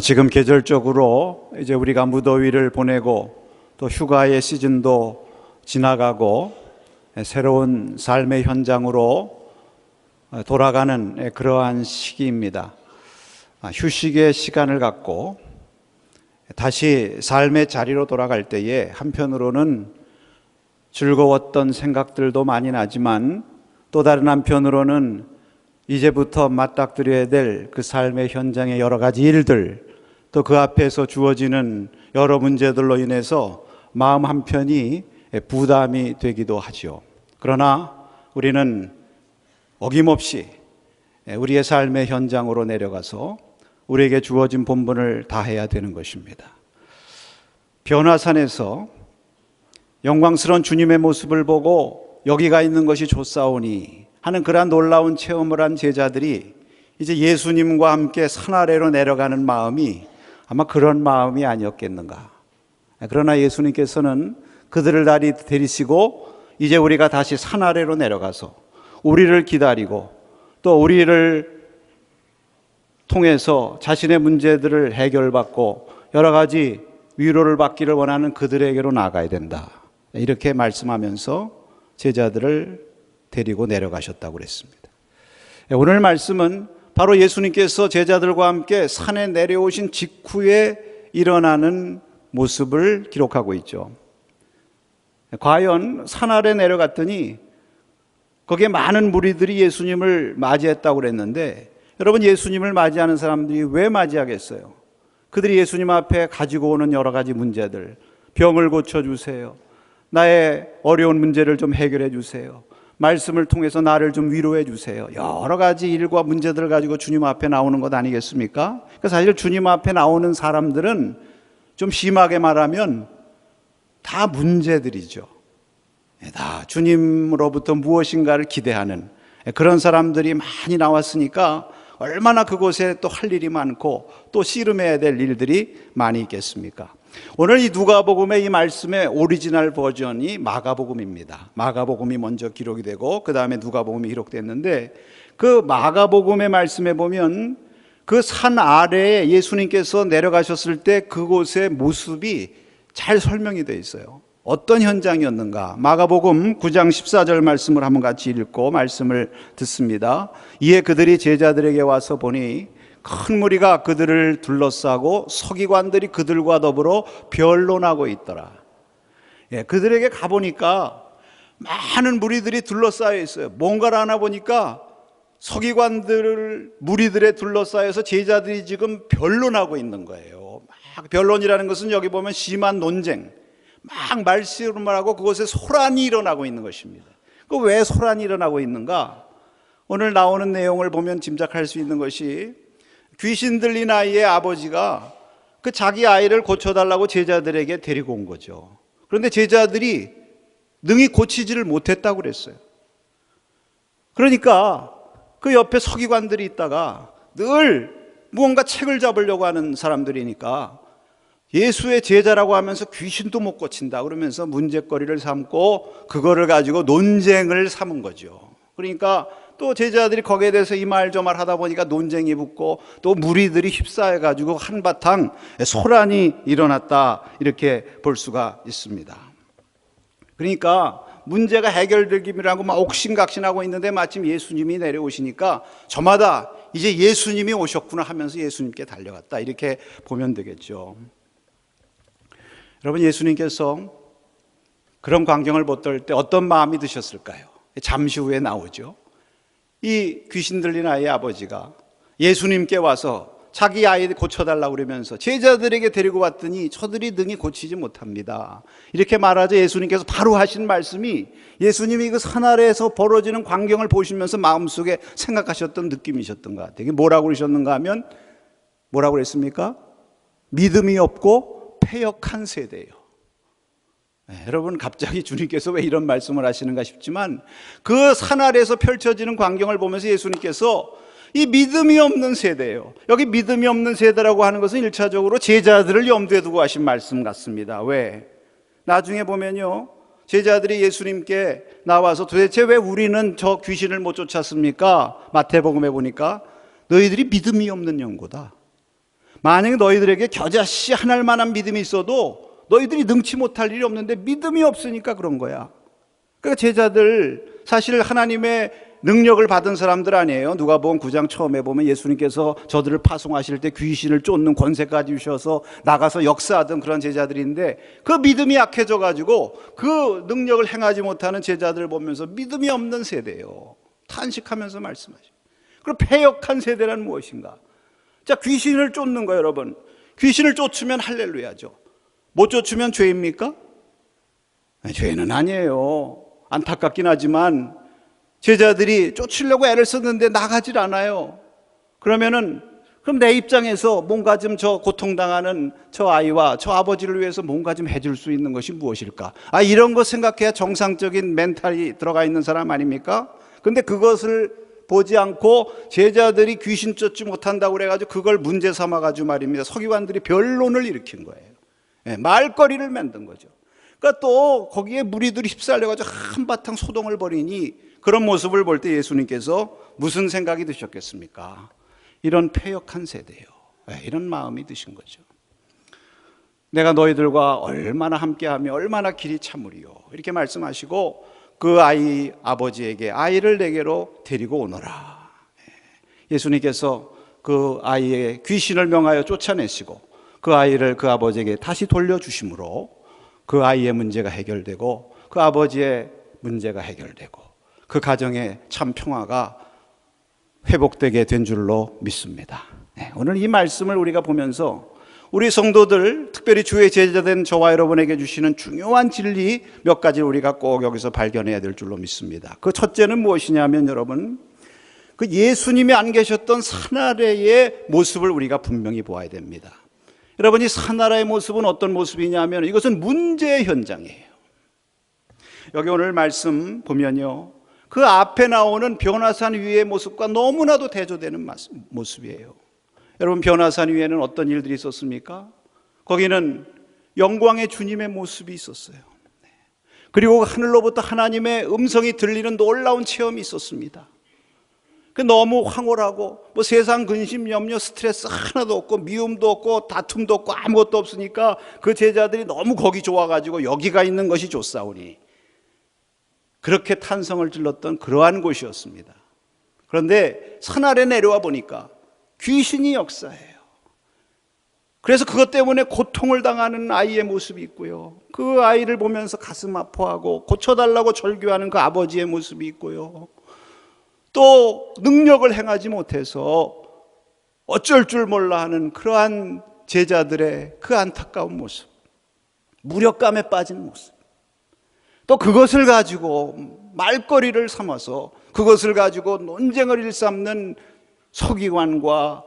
지금 계절적으로 이제 우리가 무더위를 보내고 또 휴가의 시즌도 지나가고 새로운 삶의 현장으로 돌아가는 그러한 시기입니다. 휴식의 시간을 갖고 다시 삶의 자리로 돌아갈 때에 한편으로는 즐거웠던 생각들도 많이 나지만 또 다른 한편으로는 이제부터 맞닥뜨려야 될 그 삶의 현장의 여러 가지 일들, 또 그 앞에서 주어지는 여러 문제들로 인해서 마음 한편이 부담이 되기도 하죠. 그러나 우리는 어김없이 우리의 삶의 현장으로 내려가서 우리에게 주어진 본분을 다해야 되는 것입니다. 변화산에서 영광스러운 주님의 모습을 보고 여기가 있는 것이 좋사오니 하는 그러한 놀라운 체험을 한 제자들이 이제 예수님과 함께 산 아래로 내려가는 마음이 아마 그런 마음이 아니었겠는가. 그러나 예수님께서는 그들을 다리 데리시고 이제 우리가 다시 산 아래로 내려가서 우리를 기다리고 또 우리를 통해서 자신의 문제들을 해결받고 여러 가지 위로를 받기를 원하는 그들에게로 나아가야 된다. 이렇게 말씀하면서 제자들을 데리고 내려가셨다고 그랬습니다. 오늘 말씀은 바로 예수님께서 제자들과 함께 산에 내려오신 직후에 일어나는 모습을 기록하고 있죠. 과연 산 아래 내려갔더니 거기에 많은 무리들이 예수님을 맞이했다고 그랬는데, 여러분, 예수님을 맞이하는 사람들이 왜 맞이하겠어요? 그들이 예수님 앞에 가지고 오는 여러 가지 문제들, 병을 고쳐주세요, 나의 어려운 문제를 좀 해결해 주세요, 말씀을 통해서 나를 좀 위로해 주세요, 여러 가지 일과 문제들을 가지고 주님 앞에 나오는 것 아니겠습니까? 그러니까 사실 주님 앞에 나오는 사람들은 좀 심하게 말하면 다 문제들이죠. 다 주님으로부터 무엇인가를 기대하는 그런 사람들이 많이 나왔으니까 얼마나 그곳에 또 할 일이 많고 또 씨름해야 될 일들이 많이 있겠습니까? 오늘 이 누가복음의 이 말씀의 오리지널 버전이 마가복음입니다. 마가복음이 먼저 기록이 되고 그 다음에 누가복음이 기록됐는데, 그 마가복음의 말씀에 보면 그 산 아래에 예수님께서 내려가셨을 때 그곳의 모습이 잘 설명이 되어 있어요. 어떤 현장이었는가? 마가복음 9장 14절 말씀을 한번 같이 읽고 말씀을 듣습니다. 이에 그들이 제자들에게 와서 보니 큰 무리가 그들을 둘러싸고 서기관들이 그들과 더불어 변론하고 있더라. 그들에게 가보니까 많은 무리들이 둘러싸여 있어요. 뭔가를 하나 보니까 서기관들 무리들에 둘러싸여서 제자들이 지금 변론하고 있는 거예요. 막 변론이라는 것은 여기 보면 심한 논쟁, 막 말씨름을 하고 그곳에 소란이 일어나고 있는 것입니다. 그 왜 소란이 일어나고 있는가? 오늘 나오는 내용을 보면 짐작할 수 있는 것이, 귀신 들린 아이의 아버지가 그 자기 아이를 고쳐달라고 제자들에게 데리고 온 거죠. 그런데 제자들이 능히 고치지를 못했다고 그랬어요. 그러니까 그 옆에 서기관들이 있다가 늘 무언가 책을 잡으려고 하는 사람들이니까 예수의 제자라고 하면서 귀신도 못 고친다 그러면서 문제거리를 삼고 그거를 가지고 논쟁을 삼은 거죠. 그러니까 또 제자들이 거기에 대해서 이 말 저 말 하다 보니까 논쟁이 붙고 또 무리들이 휩싸여 가지고 한바탕 소란이 일어났다, 이렇게 볼 수가 있습니다. 그러니까 문제가 해결되기라고 막 옥신각신하고 있는데 마침 예수님이 내려오시니까 저마다 이제 예수님이 오셨구나 하면서 예수님께 달려갔다, 이렇게 보면 되겠죠. 여러분, 예수님께서 그런 광경을 보실 때 어떤 마음이 드셨을까요? 잠시 후에 나오죠. 이 귀신 들린 아이의 아버지가 예수님께 와서 자기 아이 고쳐달라고 그러면서 제자들에게 데리고 왔더니 저들이 능히 고치지 못합니다, 이렇게 말하자 예수님께서 바로 하신 말씀이, 예수님이 그 산 아래에서 벌어지는 광경을 보시면서 마음속에 생각하셨던 느낌이셨던 것 같아요. 뭐라고 그러셨는가 하면, 뭐라고 그랬습니까? 믿음이 없고 패역한 세대예요. 여러분, 갑자기 주님께서 왜 이런 말씀을 하시는가 싶지만, 그 산 아래에서 펼쳐지는 광경을 보면서 예수님께서 이 믿음이 없는 세대예요. 여기 믿음이 없는 세대라고 하는 것은 1차적으로 제자들을 염두에 두고 하신 말씀 같습니다. 왜? 나중에 보면요, 제자들이 예수님께 나와서 도대체 왜 우리는 저 귀신을 못 쫓았습니까? 마태복음에 보니까 너희들이 믿음이 없는 영고다. 만약에 너희들에게 겨자씨 하나일 만한 믿음이 있어도 너희들이 능치 못할 일이 없는데 믿음이 없으니까 그런 거야. 그러니까 제자들 사실 하나님의 능력을 받은 사람들 아니에요. 누가복음 9장 처음에 보면 예수님께서 저들을 파송하실 때 귀신을 쫓는 권세까지 주셔서 나가서 역사하던 그런 제자들인데 그 믿음이 약해져 가지고 그 능력을 행하지 못하는 제자들을 보면서 믿음이 없는 세대예요. 탄식하면서 말씀하시죠. 그럼 패역한 세대란 무엇인가? 자, 귀신을 쫓는 거예요, 여러분. 귀신을 쫓으면 할렐루야죠. 못 쫓으면 죄입니까? 죄는 아니에요. 안타깝긴 하지만 제자들이 쫓으려고 애를 썼는데 나가질 않아요. 그럼 내 입장에서 뭔가 좀 저 고통당하는 저 아이와 저 아버지를 위해서 뭔가 좀 해줄 수 있는 것이 무엇일까? 이런 거 생각해야 정상적인 멘탈이 들어가 있는 사람 아닙니까? 근데 그것을 보지 않고 제자들이 귀신 쫓지 못한다고 그래가지고 그걸 문제 삼아가지고 말입니다. 서기관들이 변론을 일으킨 거예요. 말거리를 만든 거죠. 그러니까 또 거기에 무리들이 휩쓸려가지고 한바탕 소동을 벌이니 그런 모습을 볼 때 예수님께서 무슨 생각이 드셨겠습니까? 이런 패역한 세대예요. 이런 마음이 드신 거죠. 내가 너희들과 얼마나 함께하며 얼마나 길이 참으리요. 이렇게 말씀하시고 그 아이 아버지에게 아이를 내게로 데리고 오너라. 예수님께서 그 아이의 귀신을 명하여 쫓아내시고 그 아이를 그 아버지에게 다시 돌려주심으로 그 아이의 문제가 해결되고 그 아버지의 문제가 해결되고 그 가정의 참 평화가 회복되게 된 줄로 믿습니다. 오늘 이 말씀을 우리가 보면서 우리 성도들, 특별히 주의 제자된 저와 여러분에게 주시는 중요한 진리 몇 가지를 우리가 꼭 여기서 발견해야 될 줄로 믿습니다. 그 첫째는 무엇이냐면 여러분, 그 예수님이 안 계셨던 사나라의 모습을 우리가 분명히 보아야 됩니다. 여러분, 이 사나라의 모습은 어떤 모습이냐면 이것은 문제의 현장이에요. 여기 오늘 말씀 보면요, 그 앞에 나오는 변화산 위의 모습과 너무나도 대조되는 모습이에요. 여러분, 변화산 위에는 어떤 일들이 있었습니까? 거기는 영광의 주님의 모습이 있었어요. 그리고 하늘로부터 하나님의 음성이 들리는 놀라운 체험이 있었습니다. 너무 황홀하고 세상 근심, 염려, 스트레스 하나도 없고 미움도 없고 다툼도 없고 아무것도 없으니까 그 제자들이 너무 거기 좋아가지고 여기가 있는 것이 좋사오니 그렇게 탄성을 질렀던 그러한 곳이었습니다. 그런데 산 아래 내려와 보니까 귀신이 역사해요. 그래서 그것 때문에 고통을 당하는 아이의 모습이 있고요, 그 아이를 보면서 가슴 아파하고 고쳐달라고 절규하는 그 아버지의 모습이 있고요, 또 능력을 행하지 못해서 어쩔 줄 몰라 하는 그러한 제자들의 그 안타까운 모습, 무력감에 빠진 모습, 또 그것을 가지고 말거리를 삼아서 그것을 가지고 논쟁을 일삼는 서기관과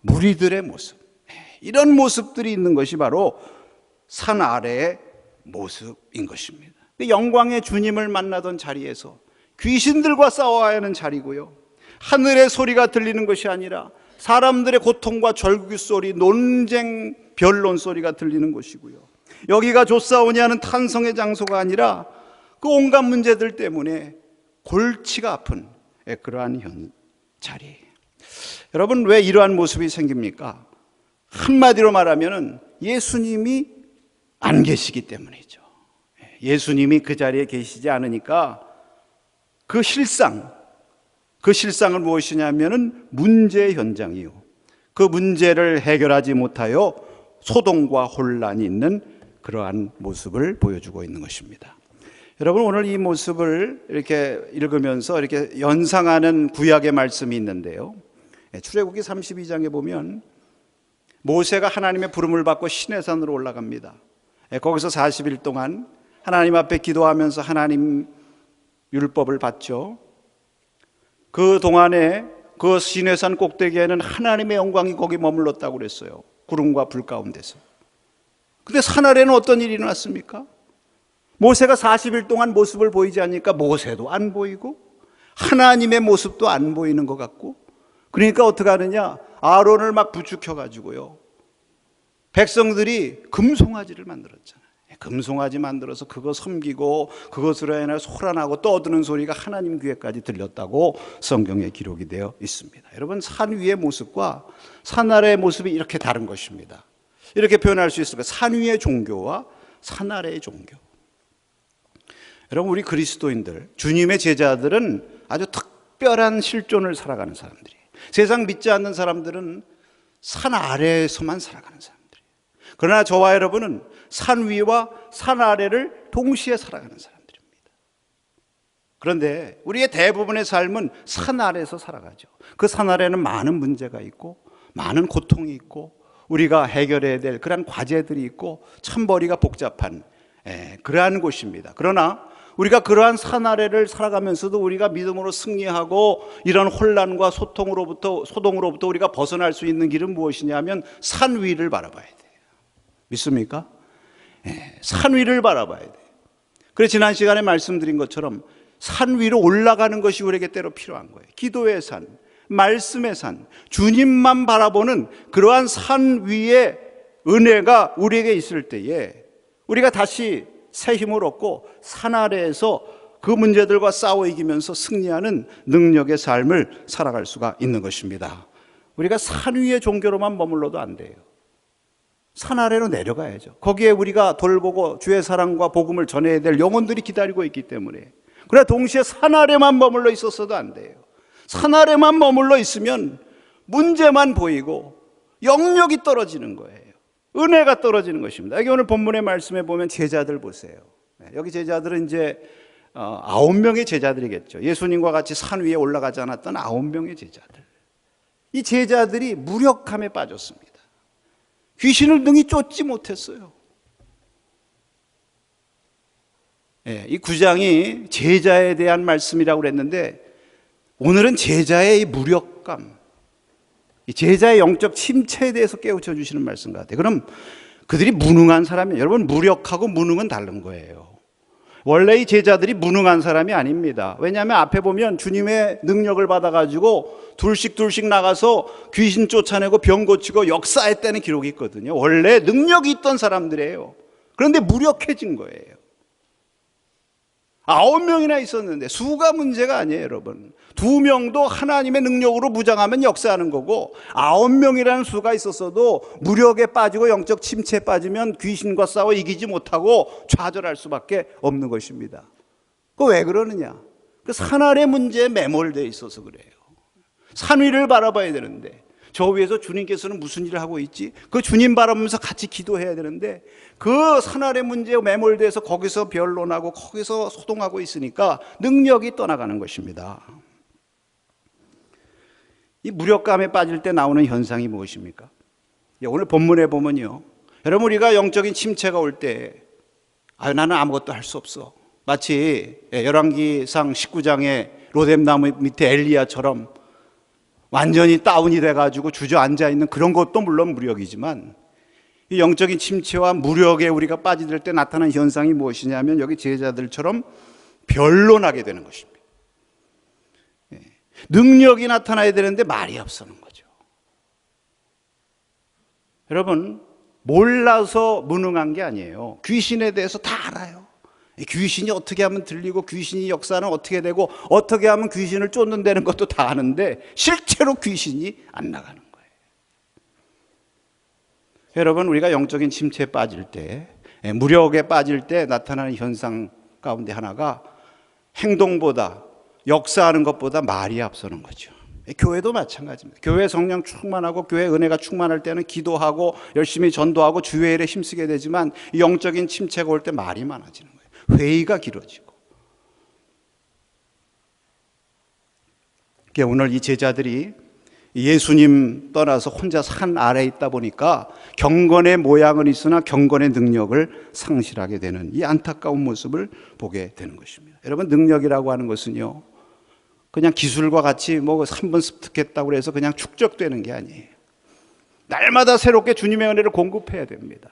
무리들의 모습, 이런 모습들이 있는 것이 바로 산 아래의 모습인 것입니다. 영광의 주님을 만나던 자리에서 귀신들과 싸워야 하는 자리고요, 하늘의 소리가 들리는 것이 아니라 사람들의 고통과 절규 소리, 논쟁, 변론 소리가 들리는 곳이고요, 여기가 좋사오니 하는 탄성의 장소가 아니라 그 온갖 문제들 때문에 골치가 아픈 그러한 자리. 여러분, 왜 이러한 모습이 생깁니까? 한마디로 말하면 예수님이 안 계시기 때문이죠. 예수님이 그 자리에 계시지 않으니까 그 실상은 무엇이냐면 문제의 현장이요, 그 문제를 해결하지 못하여 소동과 혼란이 있는 그러한 모습을 보여주고 있는 것입니다. 여러분, 오늘 이 모습을 이렇게 읽으면서 이렇게 연상하는 구약의 말씀이 있는데요, 출애굽기 32장에 보면 모세가 하나님의 부름을 받고 시내산으로 올라갑니다. 거기서 40일 동안 하나님 앞에 기도하면서 하나님 율법을 받죠. 그 동안에 그 시내산 꼭대기에는 하나님의 영광이 거기 머물렀다고 그랬어요. 구름과 불 가운데서. 근데 산 아래는 어떤 일이 일어났습니까? 모세가 40일 동안 모습을 보이지 않으니까 모세도 안 보이고 하나님의 모습도 안 보이는 것 같고, 그러니까 어떻게 하느냐, 아론을 막 부축혀 가지고요, 백성들이 금송아지를 만들었잖아요. 금송아지 만들어서 그거 섬기고 그것으로 인해 소란하고 떠드는 소리가 하나님 귀에까지 들렸다고 성경에 기록이 되어 있습니다. 여러분, 산 위의 모습과 산 아래의 모습이 이렇게 다른 것입니다. 이렇게 표현할 수 있을 거예요. 산 위의 종교와 산 아래의 종교. 여러분, 우리 그리스도인들, 주님의 제자들은 아주 특별한 실존을 살아가는 사람들이에요. 세상 믿지 않는 사람들은 산 아래에서만 살아가는 사람들이에요. 그러나 저와 여러분은 산 위와 산 아래를 동시에 살아가는 사람들입니다. 그런데 우리의 대부분의 삶은 산 아래에서 살아가죠. 그 산 아래는 많은 문제가 있고 많은 고통이 있고 우리가 해결해야 될 그러한 과제들이 있고 참벌이가 복잡한 그러한 곳입니다. 그러나 우리가 그러한 산 아래를 살아가면서도 우리가 믿음으로 승리하고 이런 혼란과 소동으로부터 우리가 벗어날 수 있는 길은 무엇이냐 하면 산 위를 바라봐야 돼요. 믿습니까? 산 위를 바라봐야 돼요. 그래서 지난 시간에 말씀드린 것처럼 산 위로 올라가는 것이 우리에게 때로 필요한 거예요. 기도의 산, 말씀의 산, 주님만 바라보는 그러한 산 위에 은혜가 우리에게 있을 때에 우리가 다시 새 힘을 얻고 산 아래에서 그 문제들과 싸워 이기면서 승리하는 능력의 삶을 살아갈 수가 있는 것입니다. 우리가 산 위의 종교로만 머물러도 안 돼요. 산 아래로 내려가야죠. 거기에 우리가 돌보고 주의 사랑과 복음을 전해야 될 영혼들이 기다리고 있기 때문에. 그러나 동시에 산 아래만 머물러 있었어도 안 돼요. 산 아래만 머물러 있으면 문제만 보이고 영역이 떨어지는 거예요. 은혜가 떨어지는 것입니다. 여기 오늘 본문의 말씀에 보면 제자들 보세요. 여기 제자들은 이제 9명의 제자들이겠죠. 예수님과 같이 산 위에 올라가지 않았던 9명의 제자들. 이 제자들이 무력함에 빠졌습니다. 귀신을 능히 쫓지 못했어요. 이 9장이 제자에 대한 말씀이라고 그랬는데 오늘은 제자의 이 무력감, 이 제자의 영적 침체에 대해서 깨우쳐 주시는 말씀 같아요. 그럼 그들이 무능한 사람이에요. 여러분, 무력하고 무능은 다른 거예요. 원래 이 제자들이 무능한 사람이 아닙니다. 왜냐하면 앞에 보면 주님의 능력을 받아가지고 둘씩 나가서 귀신 쫓아내고 병 고치고 역사했다는 기록이 있거든요. 원래 능력이 있던 사람들이에요. 그런데 무력해진 거예요. 9명이나 있었는데 수가 문제가 아니에요, 여러분. 2명도 하나님의 능력으로 무장하면 역사하는 거고 9명이라는 수가 있었어도 무력에 빠지고 영적 침체에 빠지면 귀신과 싸워 이기지 못하고 좌절할 수밖에 없는 것입니다. 그 왜 그러느냐? 그 산 아래 문제에 매몰되어 있어서 그래요. 산 위를 바라봐야 되는데 저 위에서 주님께서는 무슨 일을 하고 있지? 그 주님 바라보면서 같이 기도해야 되는데 그 산 아래 문제에 매몰돼서 거기서 변론하고 거기서 소동하고 있으니까 능력이 떠나가는 것입니다. 이 무력감에 빠질 때 나오는 현상이 무엇입니까? 오늘 본문에 보면요, 여러분, 우리가 영적인 침체가 올 때 나는 아무것도 할 수 없어. 마치 열왕기상 19장의 로뎀나무 밑에 엘리야처럼 완전히 다운이 돼가지고 주저앉아 있는 그런 것도 물론 무력이지만 이 영적인 침체와 무력에 우리가 빠지들 때 나타나는 현상이 무엇이냐면 여기 제자들처럼 변론하게 되는 것입니다. 능력이 나타나야 되는데 말이 없어는 거죠. 여러분, 몰라서 무능한 게 아니에요. 귀신에 대해서 다 알아요. 귀신이 어떻게 하면 들리고 귀신이 역사는 어떻게 되고 어떻게 하면 귀신을 쫓는다는 것도 다 아는데 실제로 귀신이 안 나가는 거예요. 여러분, 우리가 영적인 침체에 빠질 때, 무력에 빠질 때 나타나는 현상 가운데 하나가 행동보다, 역사하는 것보다 말이 앞서는 거죠. 교회도 마찬가지입니다. 교회 성령 충만하고 교회 은혜가 충만할 때는 기도하고 열심히 전도하고 주의 일에 힘쓰게 되지만 영적인 침체가 올 때 말이 많아지는 거예요. 회의가 길어지고. 오늘 이 제자들이 예수님 떠나서 혼자 산 아래에 있다 보니까 경건의 모양은 있으나 경건의 능력을 상실하게 되는 이 안타까운 모습을 보게 되는 것입니다. 여러분, 능력이라고 하는 것은요, 그냥 기술과 같이 뭐 3번 습득했다고 해서 그냥 축적되는 게 아니에요. 날마다 새롭게 주님의 은혜를 공급해야 됩니다.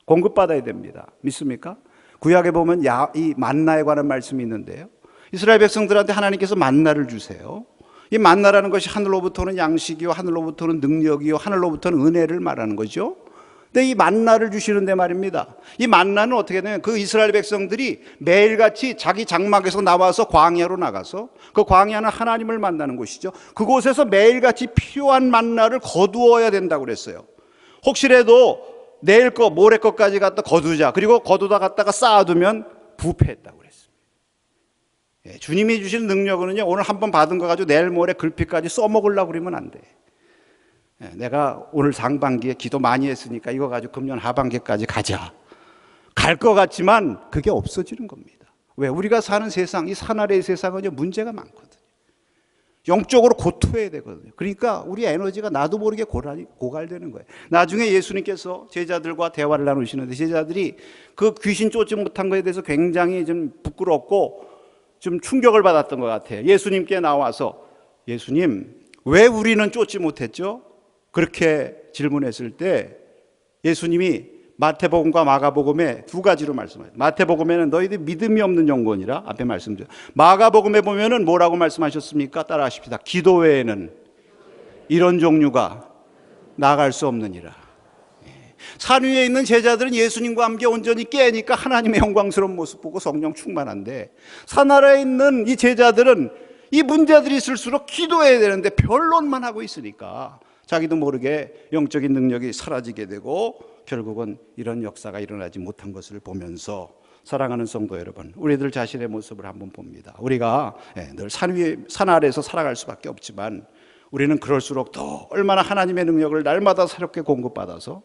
공급받아야 됩니다. 믿습니까? 구약에 보면 이 만나에 관한 말씀이 있는데요, 이스라엘 백성들한테 하나님께서 만나를 주세요. 이 만나라는 것이 하늘로부터 오는 양식이요, 하늘로부터 오는 능력이요, 하늘로부터 오는 은혜를 말하는 거죠. 근데 이 만나를 주시는데 말입니다. 이 만나는 어떻게 되냐면 그 이스라엘 백성들이 매일같이 자기 장막에서 나와서 광야로 나가서, 그 광야는 하나님을 만나는 곳이죠. 그곳에서 매일같이 필요한 만나를 거두어야 된다고 그랬어요. 혹시라도 내일 거 모레 것까지 갖다 거두자, 그리고 거두다 갖다가 쌓아두면 부패했다고 그랬습니다. 주님이 주신 능력은요, 오늘 한번 받은 거 가지고 내일 모레 글피까지 써먹으려고 그러면 안 돼. 내가 오늘 상반기에 기도 많이 했으니까 이거 가지고 금년 하반기까지 가자, 갈 것 같지만 그게 없어지는 겁니다. 왜? 우리가 사는 세상, 이 사나리의 세상은요, 문제가 많거든요. 영적으로 고토해야 되거든요. 그러니까 우리 에너지가 나도 모르게 고갈되는 거예요. 나중에 예수님께서 제자들과 대화를 나누시는데, 제자들이 그 귀신 쫓지 못한 것에 대해서 굉장히 좀 부끄럽고 좀 충격을 받았던 것 같아요. 예수님께 나와서, 예수님, 왜 우리는 쫓지 못했죠? 그렇게 질문했을 때 예수님이 마태복음과 마가복음에 두 가지로 말씀하세요. 마태복음에는 너희들 믿음이 없는 영혼이라 앞에 말씀드렸죠. 마가복음에 보면은 뭐라고 말씀하셨습니까? 따라하십시다. 기도 외에는 이런 종류가 나아갈 수 없느니라. 산 위에 있는 제자들은 예수님과 함께 온전히 깨니까 하나님의 영광스러운 모습 보고 성령 충만한데, 산 아래에 있는 이 제자들은 이 문제들이 있을수록 기도해야 되는데 변론만 하고 있으니까 자기도 모르게 영적인 능력이 사라지게 되고 결국은 이런 역사가 일어나지 못한 것을 보면서, 사랑하는 성도 여러분, 우리들 자신의 모습을 한번 봅니다. 우리가 늘 산 아래에서 살아갈 수밖에 없지만 우리는 그럴수록 더 얼마나 하나님의 능력을 날마다 새롭게 공급받아서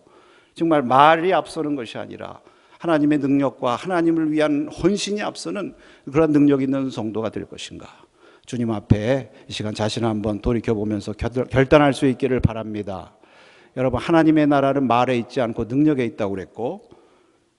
정말 말이 앞서는 것이 아니라 하나님의 능력과 하나님을 위한 헌신이 앞서는 그런 능력 있는 성도가 될 것인가. 주님 앞에 이 시간 자신을 한번 돌이켜보면서 결단할 수 있기를 바랍니다. 여러분, 하나님의 나라는 말에 있지 않고 능력에 있다고 그랬고,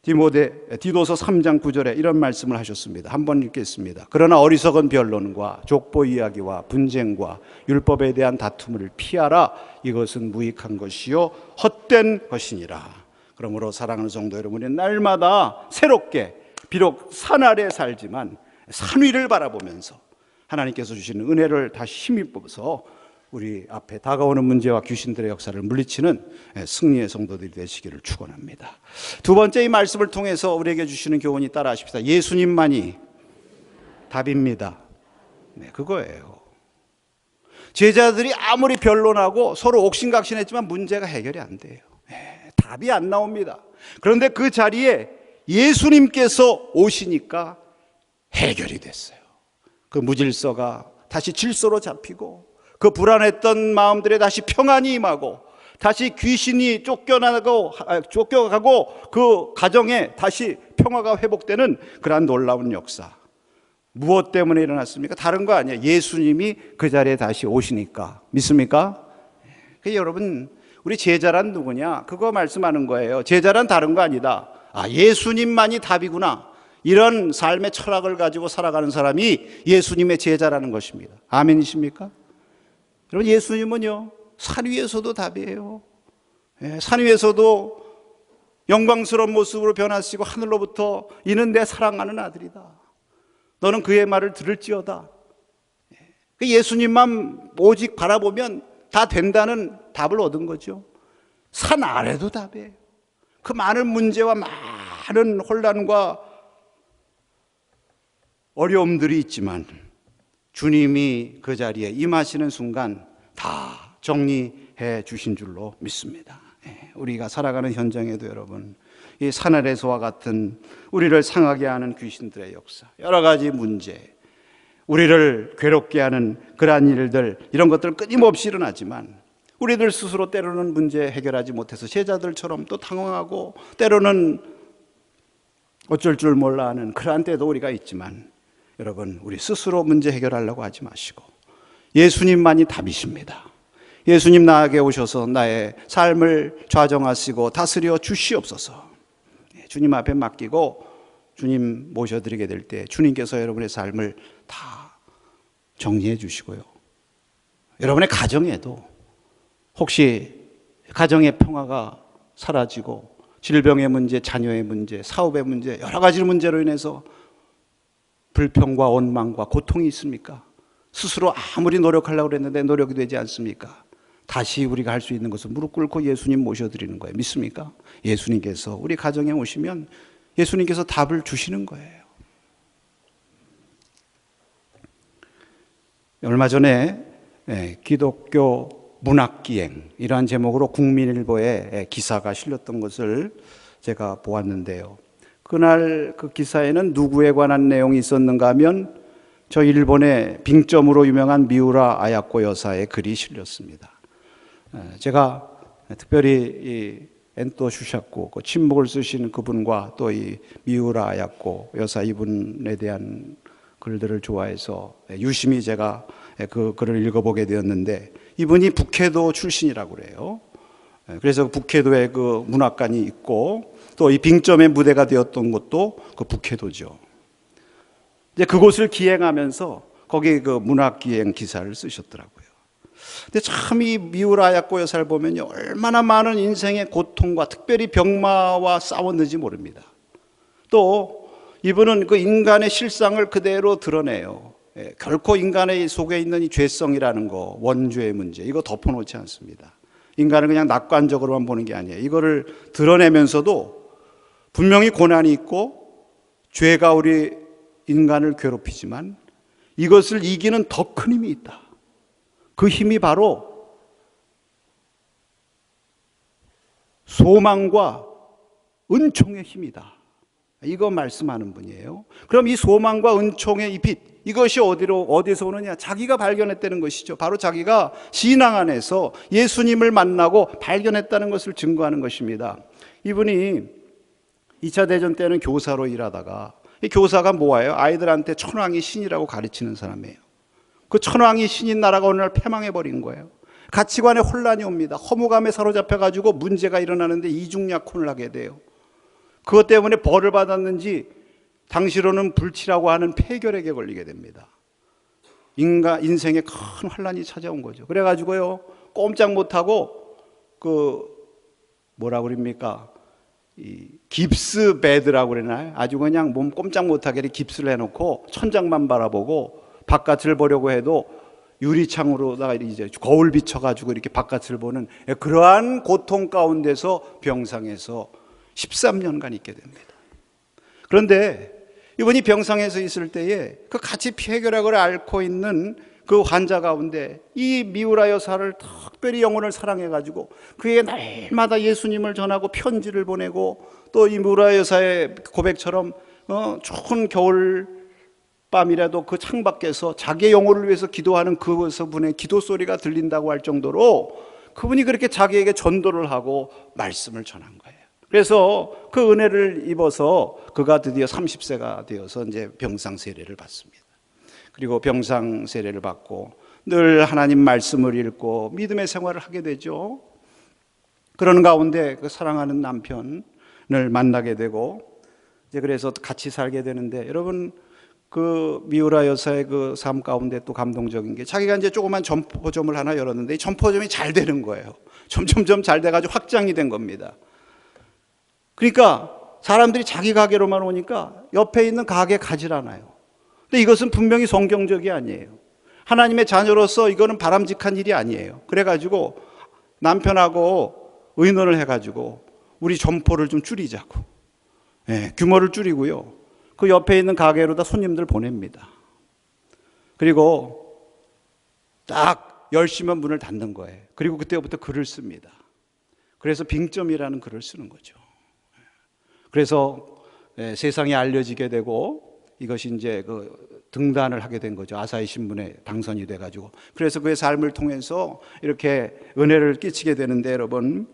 디도서 3장 9절에 이런 말씀을 하셨습니다. 한번 읽겠습니다. 그러나 어리석은 변론과 족보 이야기와 분쟁과 율법에 대한 다툼을 피하라. 이것은 무익한 것이요 헛된 것이니라. 그러므로 사랑하는 성도 여러분은 날마다 새롭게, 비록 산 아래 살지만 산 위를 바라보면서 하나님께서 주시는 은혜를 다시 힘입어서 우리 앞에 다가오는 문제와 귀신들의 역사를 물리치는 승리의 성도들이 되시기를 축원합니다. 두 번째, 이 말씀을 통해서 우리에게 주시는 교훈이 따라하십시다. 예수님만이 답입니다. 네, 그거예요. 제자들이 아무리 변론하고 서로 옥신각신했지만 문제가 해결이 안 돼요. 답이 안 나옵니다. 그런데 그 자리에 예수님께서 오시니까 해결이 됐어요. 그 무질서가 다시 질서로 잡히고, 그 불안했던 마음들에 다시 평안이 임하고, 다시 귀신이 쫓겨가고 그 가정에 다시 평화가 회복되는 그러한 놀라운 역사. 무엇 때문에 일어났습니까? 다른 거 아니에요. 예수님이 그 자리에 다시 오시니까. 믿습니까? 여러분, 우리 제자란 누구냐? 그거 말씀하는 거예요. 제자란 다른 거 아니다. 예수님만이 답이구나. 이런 삶의 철학을 가지고 살아가는 사람이 예수님의 제자라는 것입니다. 아멘이십니까? 여러분, 예수님은요, 산 위에서도 답이에요. 산 위에서도 영광스러운 모습으로 변하시고 하늘로부터 이는 내 사랑하는 아들이다. 너는 그의 말을 들을지어다. 예수님만 오직 바라보면 다 된다는 답을 얻은 거죠. 산 아래도 답이에요. 그 많은 문제와 많은 혼란과 어려움들이 있지만 주님이 그 자리에 임하시는 순간 다 정리해 주신 줄로 믿습니다. 우리가 살아가는 현장에도 여러분, 이 산 아래서와 같은 우리를 상하게 하는 귀신들의 역사, 여러 가지 문제, 우리를 괴롭게 하는 그러한 일들, 이런 것들은 끊임없이 일어나지만 우리들 스스로 때로는 문제 해결하지 못해서 제자들처럼 또 당황하고 때로는 어쩔 줄 몰라 하는 그러한 때도 우리가 있지만, 여러분, 우리 스스로 문제 해결하려고 하지 마시고 예수님만이 답이십니다. 예수님 나에게 오셔서 나의 삶을 좌정하시고 다스려 주시옵소서. 주님 앞에 맡기고 주님 모셔드리게 될 때 주님께서 여러분의 삶을 다 정리해 주시고요, 여러분의 가정에도 혹시 가정의 평화가 사라지고 질병의 문제, 자녀의 문제, 사업의 문제, 여러 가지 문제로 인해서 불평과 원망과 고통이 있습니까? 스스로 아무리 노력하려고 했는데 노력이 되지 않습니까? 다시 우리가 할 수 있는 것은 무릎 꿇고 예수님 모셔드리는 거예요. 믿습니까? 예수님께서 우리 가정에 오시면 예수님께서 답을 주시는 거예요. 얼마 전에 기독교 문학기행 이러한 제목으로 국민일보에 기사가 실렸던 것을 제가 보았는데요. 그날 그 기사에는 누구에 관한 내용이 있었는가 하면 저 일본의 빙점으로 유명한 미우라 아야코 여사의 글이 실렸습니다. 제가 특별히 이 엔토 슈샤코 그 침묵을 쓰신 그분과 또 이 미우라 아야코 여사 이분에 대한 글들을 좋아해서 유심히 제가 그 글을 읽어보게 되었는데, 이분이 북해도 출신이라고 그래요. 그래서 북해도에 그 문학관이 있고 또 이 빙점의 무대가 되었던 곳도 그 북해도죠. 이제 그곳을 기행하면서 거기 그 문학 기행 기사를 쓰셨더라고요. 근데 참 이 미우라 야코 여사를 보면요, 얼마나 많은 인생의 고통과 특별히 병마와 싸웠는지 모릅니다. 또 이분은 그 인간의 실상을 그대로 드러내요. 결코 인간의 속에 있는 이 죄성이라는 거, 원죄의 문제, 이거 덮어놓지 않습니다. 인간은 그냥 낙관적으로만 보는 게 아니에요. 이거를 드러내면서도 분명히 고난이 있고 죄가 우리 인간을 괴롭히지만 이것을 이기는 더 큰 힘이 있다. 그 힘이 바로 소망과 은총의 힘이다. 이거 말씀하는 분이에요. 그럼 이 소망과 은총의 이 빛, 이것이 어디서 오느냐? 자기가 발견했다는 것이죠. 바로 자기가 신앙 안에서 예수님을 만나고 발견했다는 것을 증거하는 것입니다. 이분이 2차 대전 때는 교사로 일하다가, 이 교사가 뭐예요? 아이들한테 천황이 신이라고 가르치는 사람이에요. 그 천황이 신인 나라가 어느 날 패망해버린 거예요. 가치관에 혼란이 옵니다. 허무감에 사로잡혀가지고 문제가 일어나는데 이중약혼을 하게 돼요. 그것 때문에 벌을 받았는지 당시로는 불치라고 하는 폐결핵에 걸리게 됩니다. 인생에 큰 환란이 찾아온 거죠. 그래가지고요, 꼼짝 못하고 뭐라고 그럽니까? 이 깁스 베드라고 그러나요? 아주 그냥 몸 꼼짝 못하게 깁스를 해놓고 천장만 바라보고 바깥을 보려고 해도 유리창으로다가 이제 거울 비춰가지고 이렇게 바깥을 보는 그러한 고통 가운데서 병상에서 13년간 있게 됩니다. 그런데 이분이 병상에서 있을 때에 그 같이 폐결핵을 앓고 있는 그 환자 가운데 이 미우라 여사를 특별히 영혼을 사랑해가지고 그의 날마다 예수님을 전하고 편지를 보내고, 또 이 미우라 여사의 고백처럼 추운 겨울 밤이라도 그 창밖에서 자기의 영혼을 위해서 기도하는 그분의 기도 소리가 들린다고 할 정도로 그분이 그렇게 자기에게 전도를 하고 말씀을 전한 거예요. 그래서 그 은혜를 입어서 그가 드디어 30세가 되어서 이제 병상 세례를 받습니다. 그리고 병상 세례를 받고 늘 하나님 말씀을 읽고 믿음의 생활을 하게 되죠. 그러는 가운데 그 사랑하는 남편을 만나게 되고 이제 그래서 같이 살게 되는데, 여러분 그 미우라 여사의 그 삶 가운데 또 감동적인 게, 자기가 이제 조그만 점포점을 하나 열었는데 이 점포점이 잘 되는 거예요. 점점점 잘 돼가지고 확장이 된 겁니다. 그러니까 사람들이 자기 가게로만 오니까 옆에 있는 가게 가질 않아요. 근데 이것은 분명히 성경적이 아니에요. 하나님의 자녀로서 이거는 바람직한 일이 아니에요. 그래가지고 남편하고 의논을 해가지고 우리 점포를 좀 줄이자고, 규모를 줄이고요, 그 옆에 있는 가게로다 손님들 보냅니다. 그리고 딱 10시면 문을 닫는 거예요. 그리고 그때부터 글을 씁니다. 그래서 빙점이라는 글을 쓰는 거죠. 그래서 세상에 알려지게 되고 이것이 이제 그 등단을 하게 된 거죠. 아사히 신문에 당선이 돼가지고. 그래서 그의 삶을 통해서 이렇게 은혜를 끼치게 되는데, 여러분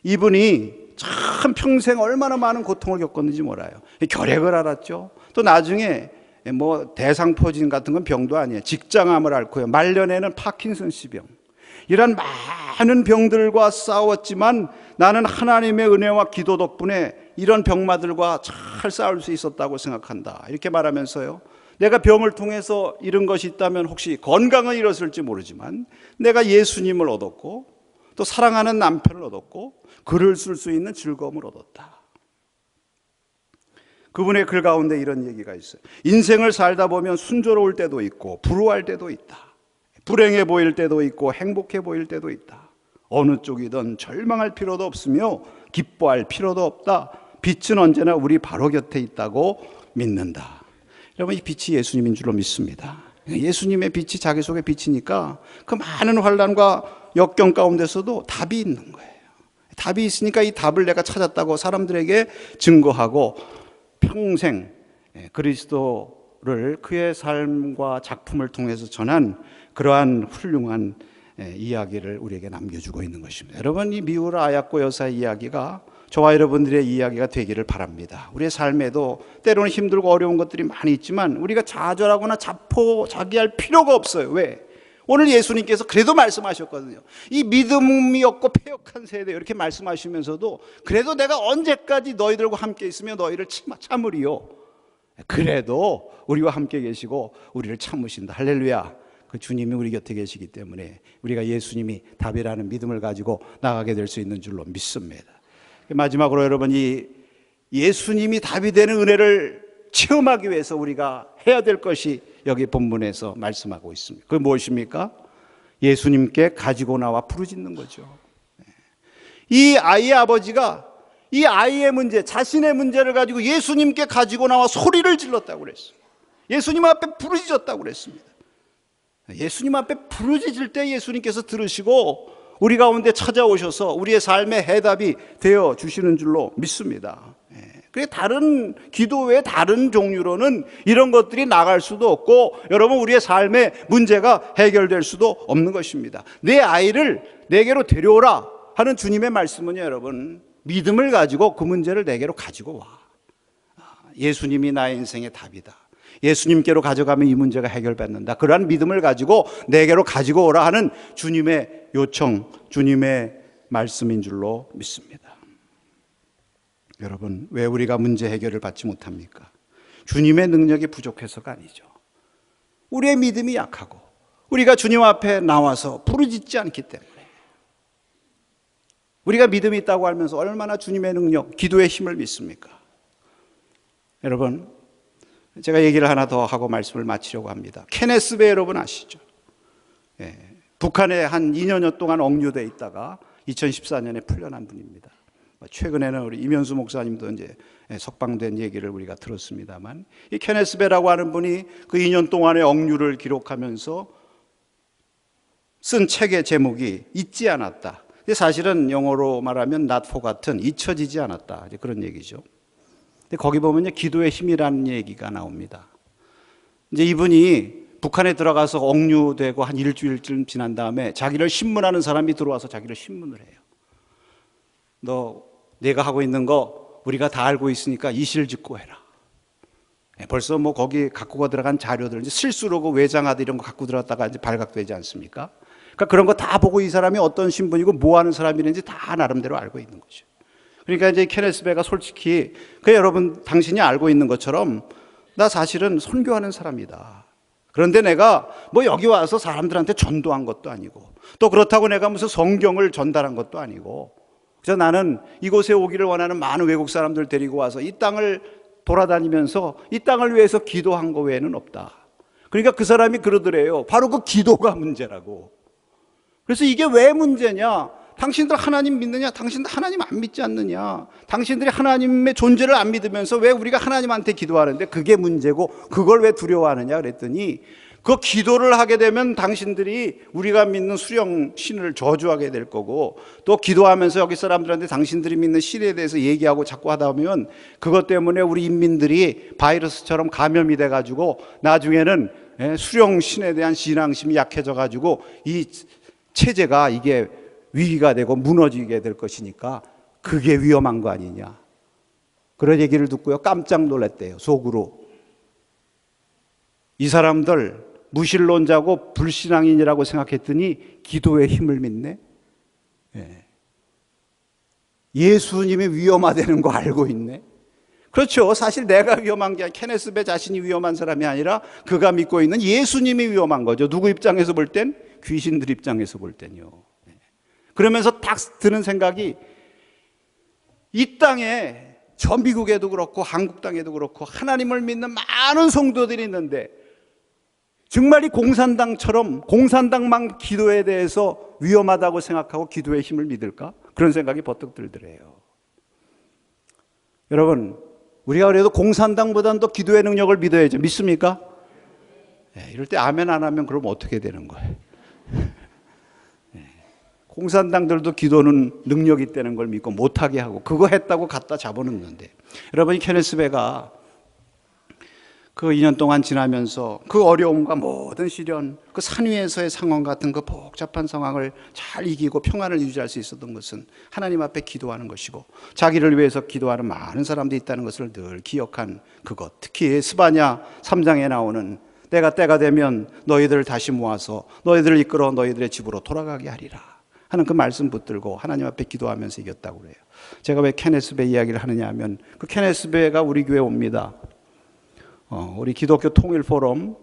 이분이 참 평생 얼마나 많은 고통을 겪었는지 몰라요. 결핵을 앓았죠. 또 나중에 뭐 대상포진 같은 건 병도 아니에요. 직장암을 앓고요, 말년에는 파킨슨씨 병, 이런 많은 병들과 싸웠지만 나는 하나님의 은혜와 기도 덕분에 이런 병마들과 잘 싸울 수 있었다고 생각한다, 이렇게 말하면서요, 내가 병을 통해서 잃은 것이 있다면 혹시 건강은 잃었을지 모르지만 내가 예수님을 얻었고 또 사랑하는 남편을 얻었고 글을 쓸 수 있는 즐거움을 얻었다. 그분의 글 가운데 이런 얘기가 있어요. 인생을 살다 보면 순조로울 때도 있고 불우할 때도 있다. 불행해 보일 때도 있고 행복해 보일 때도 있다. 어느 쪽이든 절망할 필요도 없으며 기뻐할 필요도 없다. 빛은 언제나 우리 바로 곁에 있다고 믿는다. 여러분, 이 빛이 예수님인 줄로 믿습니다. 예수님의 빛이 자기 속에 비치니까 그 많은 환난과 역경 가운데서도 답이 있는 거예요. 답이 있으니까 이 답을 내가 찾았다고 사람들에게 증거하고 평생 그리스도를 그의 삶과 작품을 통해서 전한 그러한 훌륭한 이야기를 우리에게 남겨주고 있는 것입니다. 여러분, 이 미우라 아야코 여사의 이야기가 저와 여러분들의 이야기가 되기를 바랍니다. 우리의 삶에도 때로는 힘들고 어려운 것들이 많이 있지만 우리가 좌절하거나 자기할 필요가 없어요. 왜? 오늘 예수님께서 그래도 말씀하셨거든요. 이 믿음이 없고 패역한 세대 이렇게 말씀하시면서도 그래도 내가 언제까지 너희들과 함께 있으며 너희를 참으리요. 그래도 우리와 함께 계시고 우리를 참으신다. 할렐루야. 그 주님이 우리 곁에 계시기 때문에 우리가 예수님이 답이라는 믿음을 가지고 나가게 될 수 있는 줄로 믿습니다. 마지막으로 여러분, 이 예수님이 답이 되는 은혜를 체험하기 위해서 우리가 해야 될 것이 여기 본문에서 말씀하고 있습니다. 그게 무엇입니까? 예수님께 가지고 나와 부르짖는 거죠. 이 아이의 아버지가 이 아이의 문제, 자신의 문제를 가지고 예수님께 가지고 나와 소리를 질렀다고 그랬어요. 예수님 앞에 부르짖었다고 그랬습니다. 예수님 앞에 부르짖을 때 예수님께서 들으시고 우리 가운데 찾아오셔서 우리의 삶의 해답이 되어 주시는 줄로 믿습니다. 그게 다른 기도 외에 다른 종류로는 이런 것들이 나갈 수도 없고 여러분, 우리의 삶의 문제가 해결될 수도 없는 것입니다. 내 아이를 내게로 데려오라 하는 주님의 말씀은요, 여러분, 믿음을 가지고 그 문제를 내게로 가지고 와. 예수님이 나의 인생의 답이다. 예수님께로 가져가면 이 문제가 해결받는다. 그러한 믿음을 가지고 내게로 가지고 오라 하는 주님의 요청, 주님의 말씀인 줄로 믿습니다. 여러분, 왜 우리가 문제 해결을 받지 못합니까? 주님의 능력이 부족해서가 아니죠. 우리의 믿음이 약하고 우리가 주님 앞에 나와서 부르짖지 않기 때문에. 우리가 믿음이 있다고 알면서 얼마나 주님의 능력, 기도의 힘을 믿습니까? 여러분, 제가 얘기를 하나 더 하고 말씀을 마치려고 합니다. 케네스 베 여러분 아시죠? 북한에 한 2년여 동안 억류되어 있다가 2014년에 풀려난 분입니다. 최근에는 우리 이면수 목사님도 이제 석방된 얘기를 우리가 들었습니다만, 이 케네스 베라고 하는 분이 그 2년 동안의 억류를 기록하면서 쓴 책의 제목이 잊지 않았다. 사실은 영어로 말하면 not forgotten, 잊혀지지 않았다, 이제 그런 얘기죠. 근데 거기 보면 기도의 힘이라는 얘기가 나옵니다. 이제 이분이 북한에 들어가서 억류되고 한 일주일쯤 지난 다음에 자기를 신문하는 사람이 들어와서 자기를 신문을 해요. 너 내가 하고 있는 거 우리가 다 알고 있으니까 이실직고 해라. 벌써 뭐 거기 갖고 들어간 자료들, 이제 실수로 외장하드 이런 거 갖고 들어갔다가 이제 발각되지 않습니까? 그러니까 그런 거 다 보고 이 사람이 어떤 신분이고 뭐 하는 사람이는지 다 나름대로 알고 있는 거죠. 그러니까 이제 케네스 베가 솔직히, 여러분 당신이 알고 있는 것처럼 나 사실은 선교하는 사람이다. 그런데 내가 뭐 여기 와서 사람들한테 전도한 것도 아니고 또 그렇다고 내가 무슨 성경을 전달한 것도 아니고, 그래서 나는 이곳에 오기를 원하는 많은 외국 사람들 데리고 와서 이 땅을 돌아다니면서 이 땅을 위해서 기도한 거 외에는 없다. 그러니까 그 사람이 그러더래요. 바로 그 기도가 문제라고. 그래서 이게 왜 문제냐? 당신들 하나님 믿느냐? 당신들 하나님 안 믿지 않느냐? 당신들이 하나님의 존재를 안 믿으면서 왜 우리가 하나님한테 기도하는데 그게 문제고 그걸 왜 두려워하느냐 그랬더니, 그 기도를 하게 되면 당신들이 우리가 믿는 수령 신을 저주하게 될 거고, 또 기도하면서 여기 사람들한테 당신들이 믿는 신에 대해서 얘기하고 자꾸 하다 보면 그것 때문에 우리 인민들이 바이러스처럼 감염이 돼가지고 나중에는 수령 신에 대한 신앙심이 약해져가지고 이 체제가 이게 위기가 되고 무너지게 될 것이니까 그게 위험한 거 아니냐. 그런 얘기를 듣고요, 깜짝 놀랐대요, 속으로. 이 사람들 무신론자고 불신앙인이라고 생각했더니 기도의 힘을 믿네. 예수님이 위험하다는 거 알고 있네. 그렇죠. 사실 내가 위험한 게 아니라 케네스 베 자신이 위험한 사람이 아니라 그가 믿고 있는 예수님이 위험한 거죠. 누구 입장에서 볼 땐? 귀신들 입장에서 볼 땐요. 그러면서 딱 드는 생각이, 이 땅에 저 미국에도 그렇고 한국 땅에도 그렇고 하나님을 믿는 많은 성도들이 있는데 정말 이 공산당만 기도에 대해서 위험하다고 생각하고 기도의 힘을 믿을까? 그런 생각이 버뜩 들더래요. 여러분, 우리가 그래도 공산당보다는 더 기도의 능력을 믿어야죠. 믿습니까? 네, 이럴 때 아멘 안 하면 그럼 어떻게 되는 거예요? 네, 공산당들도 기도는 능력이 있다는 걸 믿고 못하게 하고 그거 했다고 갖다 잡아놓는데, 여러분, 이 케네스 베가 그 2년 동안 지나면서 그 어려움과 모든 시련, 그 산 위에서의 상황 같은 그 복잡한 상황을 잘 이기고 평안을 유지할 수 있었던 것은 하나님 앞에 기도하는 것이고, 자기를 위해서 기도하는 많은 사람들이 있다는 것을 늘 기억한 그것. 특히 스바냐 3장에 나오는 내가 때가 되면 너희들을 다시 모아서 너희들을 이끌어 너희들의 집으로 돌아가게 하리라 하는 그 말씀 붙들고 하나님 앞에 기도하면서 이겼다고 그래요. 제가 왜 케네스 베 이야기를 하느냐 하면, 그 케네스 베가 우리 교회에 옵니다. 우리 기독교 통일 포럼,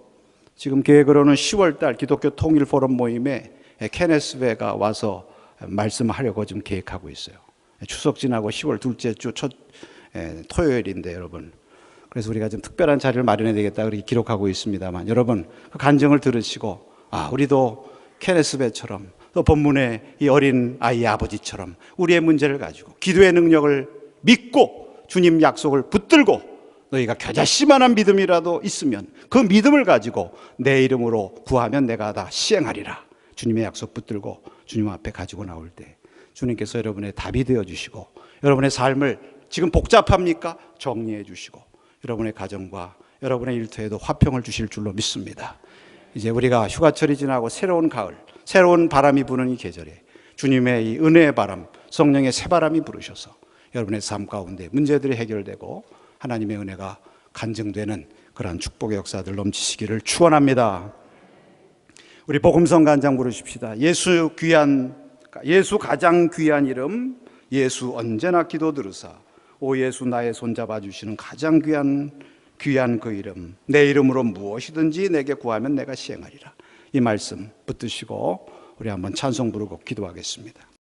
지금 계획으로는 10월달 기독교 통일 포럼 모임에 케네스 베가 와서 말씀하려고 지금 계획하고 있어요. 추석 지나고 10월 둘째 주 첫 토요일인데 여러분, 그래서 우리가 좀 특별한 자리를 마련해야 되겠다 그렇게 기록하고 있습니다만, 여러분 그 간증을 들으시고 우리도 케네스 베처럼 또 본문의 이 어린 아이의 아버지처럼 우리의 문제를 가지고 기도의 능력을 믿고 주님 약속을 붙들고, 너희가 겨자씨만한 믿음이라도 있으면 그 믿음을 가지고 내 이름으로 구하면 내가 다 시행하리라. 주님의 약속 붙들고 주님 앞에 가지고 나올 때 주님께서 여러분의 답이 되어주시고, 여러분의 삶을 지금 복잡합니까? 정리해 주시고, 여러분의 가정과 여러분의 일터에도 화평을 주실 줄로 믿습니다. 이제 우리가 휴가철이 지나고 새로운 가을, 새로운 바람이 부는 이 계절에 주님의 이 은혜의 바람, 성령의 새바람이 부르셔서 여러분의 삶 가운데 문제들이 해결되고 하나님의 은혜가 간증되는 그러한 축복의 역사들 넘치시기를 축원합니다. 우리 복음성 간장 부르십시다. 예수 가장 귀한 이름, 예수 언제나 기도 들으사. 오 예수 나의 손잡아 주시는 가장 귀한 그 이름, 내 이름으로 무엇이든지 내게 구하면 내가 시행하리라. 이 말씀 붙드시고 우리 한번 찬송 부르고 기도하겠습니다.